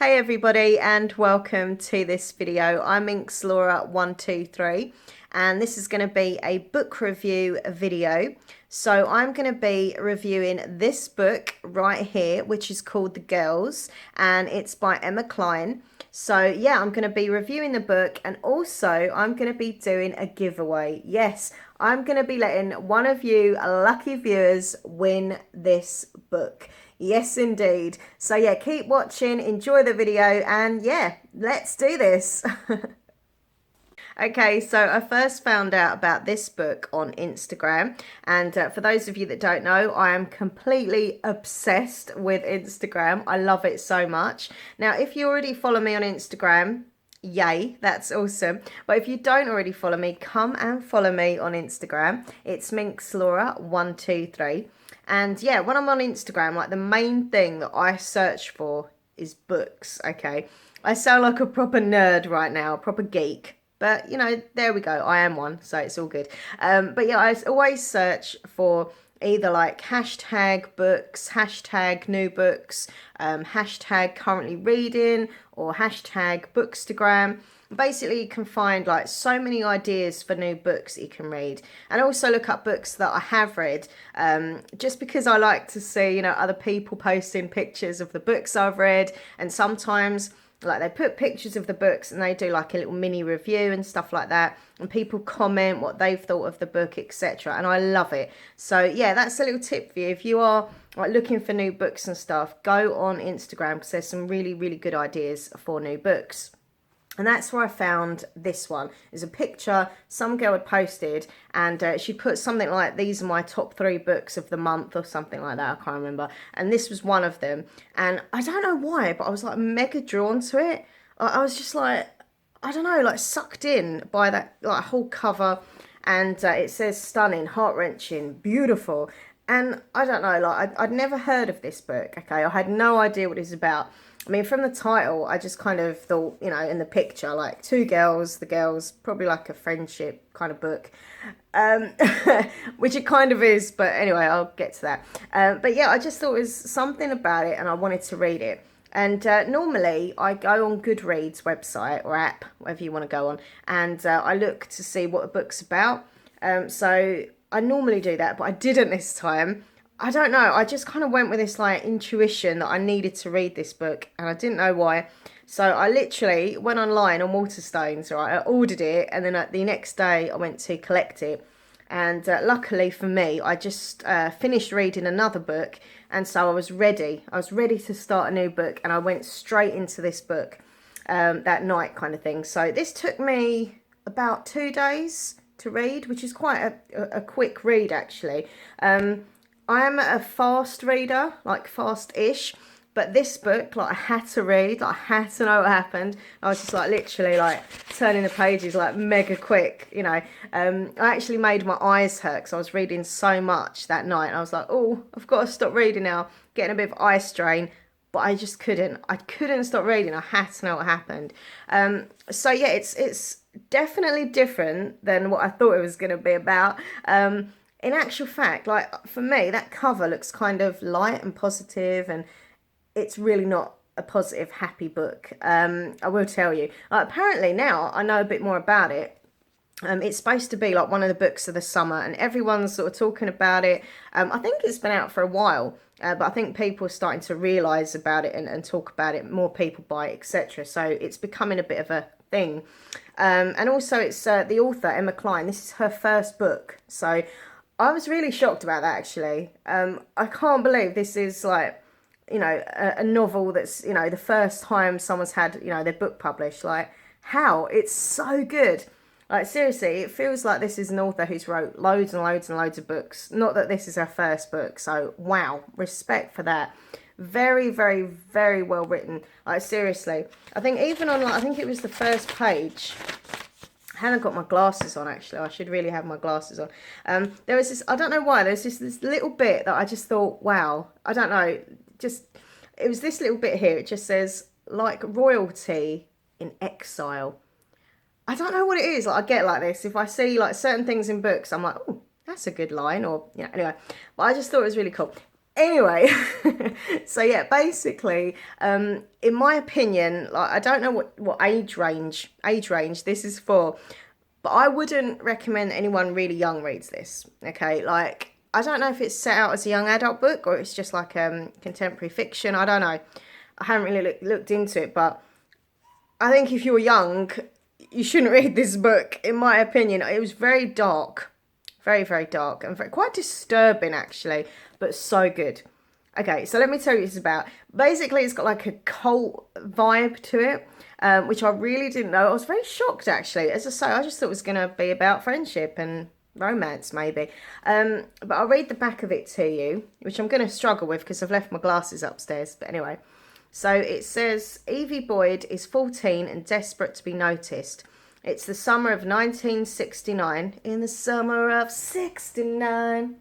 Hey everybody and welcome to this video. I'm Laura123 and this is going to be a book review video. So I'm going to be reviewing this book right here, which is called The Girls, and it's by Emma Cline. So yeah, I'm going to be reviewing the book, and also I'm going to be doing a giveaway. Yes, I'm going to be letting one of you lucky viewers win this book. Yes, indeed. So yeah, keep watching, enjoy the video, and yeah, let's do this. Okay, so I first found out about this book on Instagram, and for those of you that don't know, I am completely obsessed with Instagram. I love it so much. Now, if you already follow me on Instagram, yay, that's awesome. But if you don't already follow me, come and follow me on Instagram. It's Laura123. And yeah, when I'm on Instagram, like the main thing that I search for is books, okay? I sound like a proper nerd right now, a proper geek. But, you know, there we go. I am one, so it's all good. But yeah, I always search for either like hashtag books, hashtag new books, hashtag currently reading, or hashtag bookstagram. Basically, you can find like so many ideas for new books that you can read, and also look up books that I have read, just because I like to see, you know, other people posting pictures of the books I've read, and sometimes like they put pictures of the books and they do like a little mini review and stuff like that, and people comment what they've thought of the book, etc., and I love it. So yeah, that's a little tip for you. If you are like looking for new books and stuff, go on Instagram because there's some really good ideas for new books. And that's where I found this one. There's a picture some girl had posted, and she put something like, these are my top 3 books of the month or something like that. I can't remember. And this was one of them. And I don't know why, but I was like mega drawn to it. I was just like, I don't know, like sucked in by that like whole cover. And it says stunning, heart-wrenching, beautiful. And I don't know, like I'd never heard of this book, okay? I had no idea what it's about. I mean, from the title, I just kind of thought, you know, in the picture, like 2 girls, the girls, probably like a friendship kind of book, which it kind of is, but anyway, I'll get to that. But yeah, I just thought it was something about it and I wanted to read it. And normally I go on Goodreads website or app, whatever you want to go on, and I look to see what a book's about. So I normally do that, but I didn't this time. I don't know, I just kind of went with this like intuition that I needed to read this book, and I didn't know why. So I literally went online on Waterstones, right? I ordered it, and then the next day I went to collect it. And luckily for me, I just finished reading another book, and so I was ready. I was ready to start a new book, and I went straight into this book that night kind of thing. So this took me about 2 days to read, which is quite a quick read actually. I am a fast reader, like fast-ish, but this book, like I had to read, like I had to know what happened. I was just like literally like turning the pages like mega quick, you know. I actually made my eyes hurt because I was reading so much that night. And I was like, oh, I've got to stop reading now, getting a bit of eye strain. But I just couldn't. I couldn't stop reading. I had to know what happened. So yeah, it's definitely different than what I thought it was going to be about. In actual fact, like for me, that cover looks kind of light and positive, and it's really not a positive, happy book. I will tell you. Apparently now I know a bit more about it. It's supposed to be like one of the books of the summer, and everyone's sort of talking about it. I think it's been out for a while, but I think people are starting to realise about it and talk about it. More people buy it, etc. So it's becoming a bit of a thing. And also it's the author, Emma Cline. This is her first book. So I was really shocked about that actually. I can't believe this is like, you know, a novel that's, you know, the first time someone's had, you know, their book published. Like, how? It's so good. Like, seriously, it feels like this is an author who's wrote loads and loads and loads of books. Not that this is her first book, so wow, respect for that. Very well written. Like, seriously. I think even on, like, I think it was the first page. I haven't got my glasses on actually. I should really have my glasses on. There was this, I don't know why, there's this little bit that I just thought, wow, I don't know, just, it was this little bit here. It just says, like royalty in exile. I don't know what it is. Like I get like this. If I see like certain things in books, I'm like, oh, that's a good line, or, you know, anyway. But I just thought it was really cool. Anyway, so yeah, basically, in my opinion, like I don't know what age range this is for, but I wouldn't recommend anyone really young reads this. Okay, like I don't know if it's set out as a young adult book or it's just like contemporary fiction. I don't know. I haven't really looked into it, but I think if you were young, you shouldn't read this book. In my opinion, it was very dark, very dark, and quite disturbing actually, but so good. Okay, so let me tell you what it's about. Basically, it's got like a cult vibe to it, which I really didn't know. I was very shocked actually. As I say, I just thought it was going to be about friendship and romance maybe. But I'll read the back of it to you, which I'm going to struggle with because I've left my glasses upstairs. But anyway, so it says Evie Boyd is 14 and desperate to be noticed. It's the summer of 1969. In the summer of 69.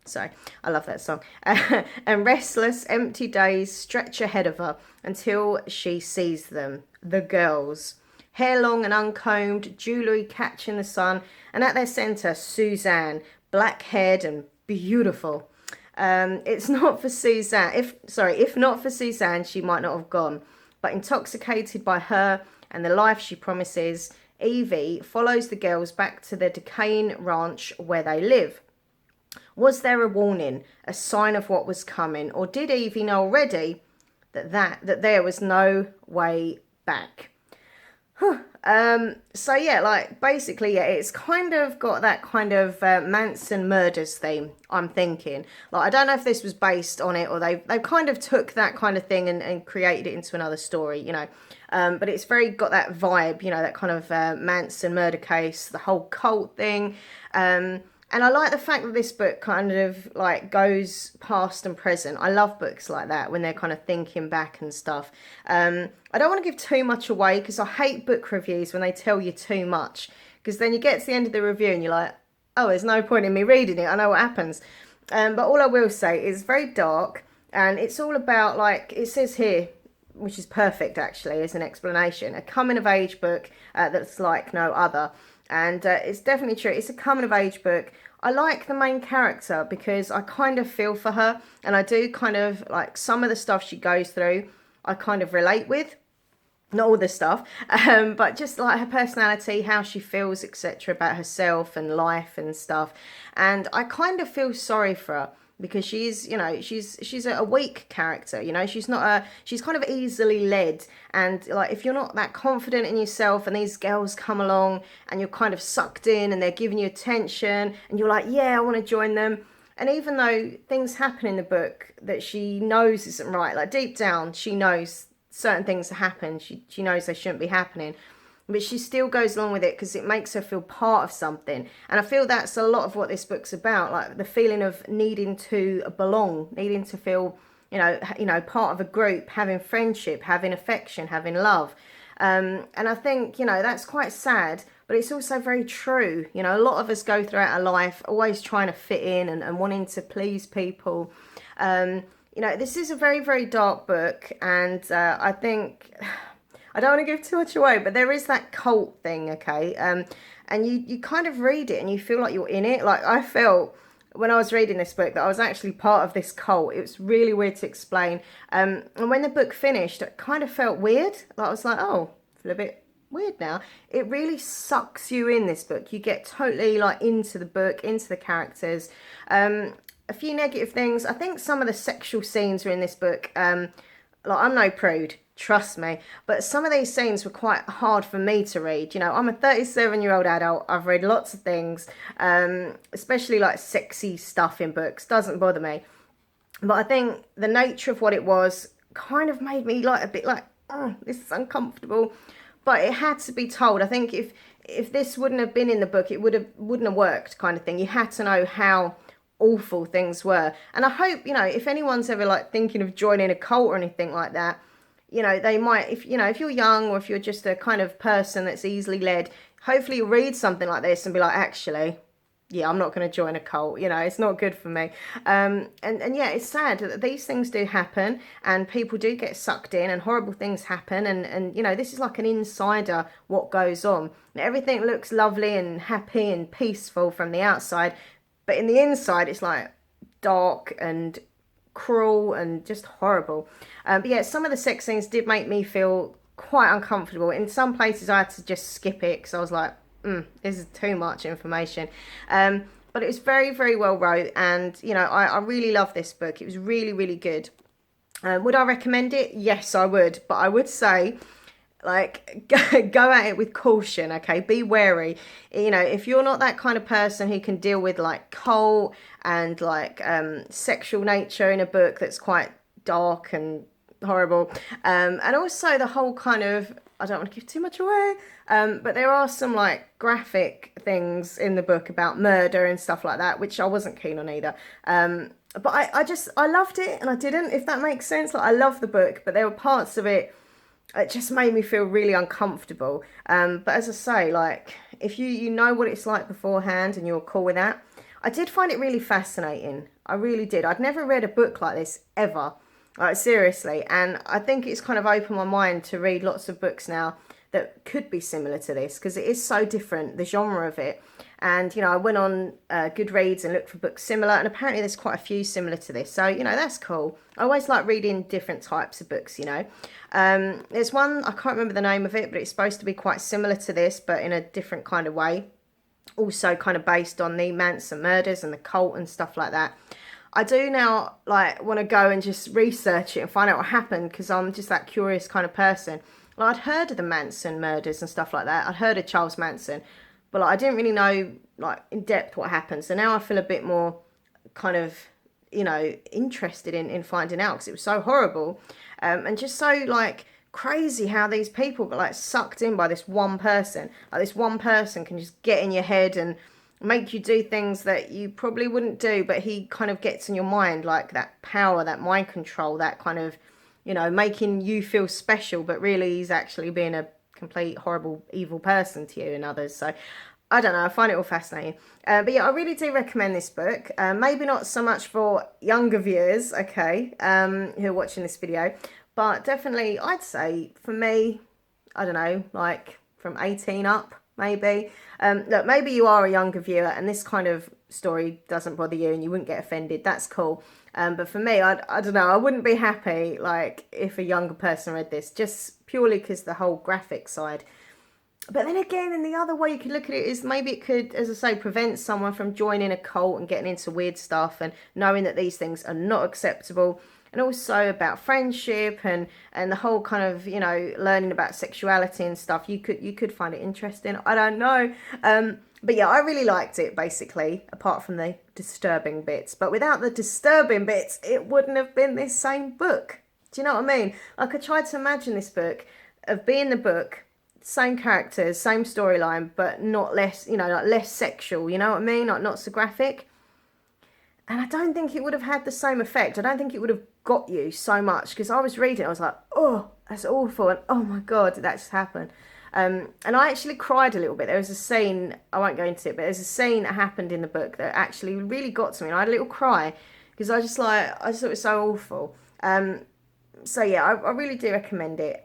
Sorry, I love that song. And restless, empty days stretch ahead of her until she sees them, the girls. Hair long and uncombed, jewellery catching the sun, and at their centre, Suzanne, black-haired and beautiful. It's not for Suzanne. If not for Suzanne, she might not have gone. But intoxicated by her and the life she promises, Evie follows the girls back to the decaying ranch where they live. Was there a warning, a sign of what was coming, or did Evie know already that there was no way back? So yeah, like basically, yeah, it's kind of got that kind of Manson murders theme. I'm thinking, like, I don't know if this was based on it or they kind of took that kind of thing and created it into another story, you know. But it's very got that vibe, you know, that kind of Manson murder case, the whole cult thing. And I like the fact that this book kind of like goes past and present. I love books like that when they're kind of thinking back and stuff. I don't want to give too much away because I hate book reviews when they tell you too much. Because then you get to the end of the review and you're like, oh, there's no point in me reading it. I know what happens. But all I will say is very dark. And it's all about, like, it says here, which is perfect actually as an explanation, a coming of age book that's like no other. And it's definitely true. It's a coming of age book. I like the main character because I kind of feel for her, and I do kind of like some of the stuff she goes through. I kind of relate with, not all this stuff, but just like her personality, how she feels, etc., about herself and life and stuff. And I kind of feel sorry for her because she's, you know, she's a weak character, you know, she's kind of easily led. And like, if you're not that confident in yourself and these girls come along and you're kind of sucked in and they're giving you attention and you're like, yeah, I want to join them. And even though things happen in the book that she knows isn't right, like deep down, she knows certain things happen. She knows they shouldn't be happening. But she still goes along with it because it makes her feel part of something. And I feel that's a lot of what this book's about, like the feeling of needing to belong, needing to feel, you know, part of a group, having friendship, having affection, having love. And I think, you know, that's quite sad, but it's also very true. You know, a lot of us go throughout our life always trying to fit in and wanting to please people. You know, this is a very dark book, and I think I don't want to give too much away, but there is that cult thing, okay? And you kind of read it and you feel like you're in it. Like I felt when I was reading this book that I was actually part of this cult. It was really weird to explain. And when the book finished, it kind of felt weird. Like I was like, oh, I feel a bit weird now. It really sucks you in, this book. You get totally like into the book, into the characters. A few negative things. I think some of the sexual scenes are in this book. Like I'm no prude, trust me, but some of these scenes were quite hard for me to read. You know, I'm a 37-year-old adult. I've read lots of things, especially like sexy stuff in books. Doesn't bother me. But I think the nature of what it was kind of made me like a bit like, oh, this is uncomfortable. But it had to be told. I think if this wouldn't have been in the book, it wouldn't have worked, kind of thing. You had to know how awful things were. And I hope, you know, if anyone's ever like thinking of joining a cult or anything like that, you know, they might, if you know, if you're young or if you're just a kind of person that's easily led, hopefully you'll read something like this and be like, actually, yeah, I'm not going to join a cult. You know, it's not good for me. And yeah, it's sad that these things do happen and people do get sucked in and horrible things happen. And you know, this is like an insider what goes on. Everything looks lovely and happy and peaceful from the outside, but in the inside, it's like dark and cruel and just horrible. But yeah, some of the sex scenes did make me feel quite uncomfortable. In some places, I had to just skip it because I was like, this is too much information. But it was very, very well wrote, and you know, I really love this book. It was really, really good. Would I recommend it? Yes, I would. But I would say, like, go at it with caution, okay? Be wary. You know, if you're not that kind of person who can deal with like cult and like sexual nature in a book that's quite dark and horrible, and also the whole kind of, I don't want to give too much away, but there are some like graphic things in the book about murder and stuff like that, which I wasn't keen on either. But I loved it and I didn't, if that makes sense. Like, I love the book, but there were parts of it, it just made me feel really uncomfortable. But as I say, like, if you know what it's like beforehand and you're cool with that, I did find it really fascinating. I really did. I'd never read a book like this ever. Like, seriously. And I think it's kind of opened my mind to read lots of books now that could be similar to this, because it is so different, the genre of it. And, you know, I went on Goodreads and looked for books similar, and apparently there's quite a few similar to this. So, you know, that's cool. I always like reading different types of books, you know. There's one, I can't remember the name of it, but it's supposed to be quite similar to this, but in a different kind of way. Also kind of based on the Manson murders and the cult and stuff like that. I do now, like, want to go and just research it and find out what happened, because I'm just that curious kind of person. Like, I'd heard of the Manson murders and stuff like that. I'd heard of Charles Manson, but like, I didn't really know, like, in depth what happened. So now I feel a bit more kind of, you know, interested in finding out, because it was so horrible, and just so, like, crazy how these people got, like, sucked in by this one person. Like, this one person can just get in your head and make you do things that you probably wouldn't do, but he kind of gets in your mind, like that power, that mind control, that kind of, you know, making you feel special, but really he's actually being a complete horrible evil person to you and others. So I don't know, I find it all fascinating. But yeah, I really do recommend this book. Maybe not so much for younger viewers, okay, who are watching this video, but definitely I'd say for me, I don't know, like from 18 up, maybe. Look, maybe you are a younger viewer and this kind of story doesn't bother you and you wouldn't get offended. That's cool. But for me, I don't know, I wouldn't be happy, like, if a younger person read this, just purely because the whole graphic side. But then again, in the other way you could look at it is maybe it could, as I say, prevent someone from joining a cult and getting into weird stuff and knowing that these things are not acceptable. And also about friendship and the whole kind of, you know, learning about sexuality and stuff. You could find it interesting. I don't know. But yeah, I really liked it, basically, apart from the disturbing bits. But without the disturbing bits, it wouldn't have been this same book. Do you know what I mean? Like, I tried to imagine this book of being the book, same characters, same storyline, but not less, you know, like less sexual, you know what I mean? Like, not so graphic. And I don't think it would have had the same effect. I don't think it would have got you so much, because I was reading, I was like, oh, that's awful, and oh my god, did that just happen? And I actually cried a little bit. There was a scene, I won't go into it, but there's a scene that happened in the book that actually really got to me, and I had a little cry, because I just thought it was so awful. So yeah, I really do recommend it.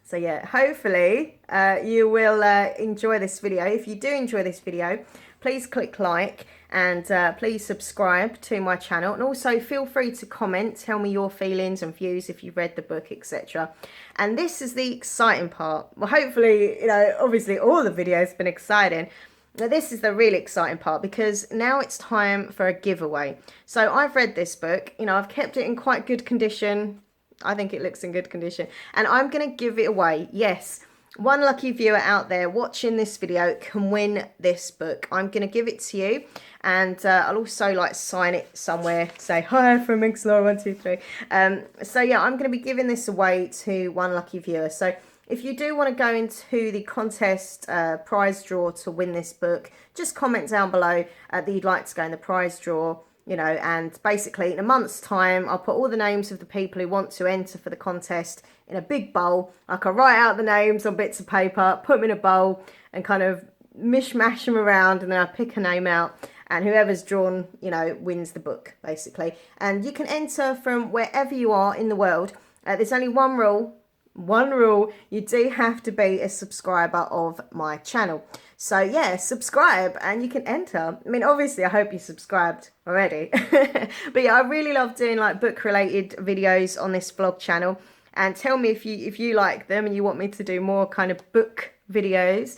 So yeah, hopefully you will enjoy this video. If you do enjoy this video, please click like, and please subscribe to my channel, and also feel free to comment, tell me your feelings and views if you've read the book, etc. And this is the exciting part. Well, hopefully, you know, obviously all the videos have been exciting. Now this is the really exciting part, because now it's time for a giveaway. So I've read this book, you know, I've kept it in quite good condition. I think it looks in good condition, and I'm going to give it away. Yes, one lucky viewer out there watching this video can win this book. I'm going to give it to you, and I'll also, like, sign it somewhere, say hi from Mixlore123. So yeah, I'm going to be giving this away to one lucky viewer. So if you do want to go into the contest prize draw to win this book, just comment down below that you'd like to go in the prize draw. You know, and basically in a month's time, I'll put all the names of the people who want to enter for the contest in a big bowl. Like, I write out the names on bits of paper, put them in a bowl, and kind of mishmash them around, and then I pick a name out, and whoever's drawn, you know, wins the book, basically. And you can enter from wherever you are in the world. There's only one rule. one rule, you do have to be a subscriber of my channel. So yeah, subscribe and you can enter. I mean, obviously, I hope you subscribed already. But yeah, I really love doing like book related videos on this vlog channel. And tell me if you like them and you want me to do more kind of book videos,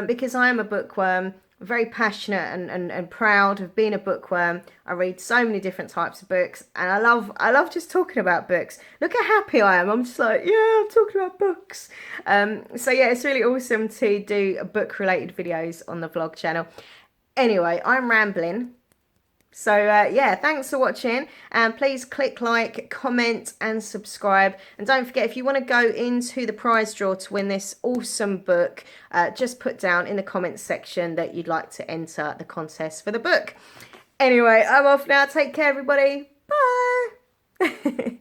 because I am a bookworm, very passionate and proud of being a bookworm. I read so many different types of books, and I love just talking about books. Look how happy I am. I'm just like, yeah, I'm talking about books. So yeah, it's really awesome to do book related videos on the vlog channel. Anyway, I'm rambling. So yeah, thanks for watching, and please click like, comment and subscribe, and don't forget, if you want to go into the prize draw to win this awesome book, just put down in the comments section that you'd like to enter the contest for the book. Anyway, I'm off now. Take care everybody. Bye.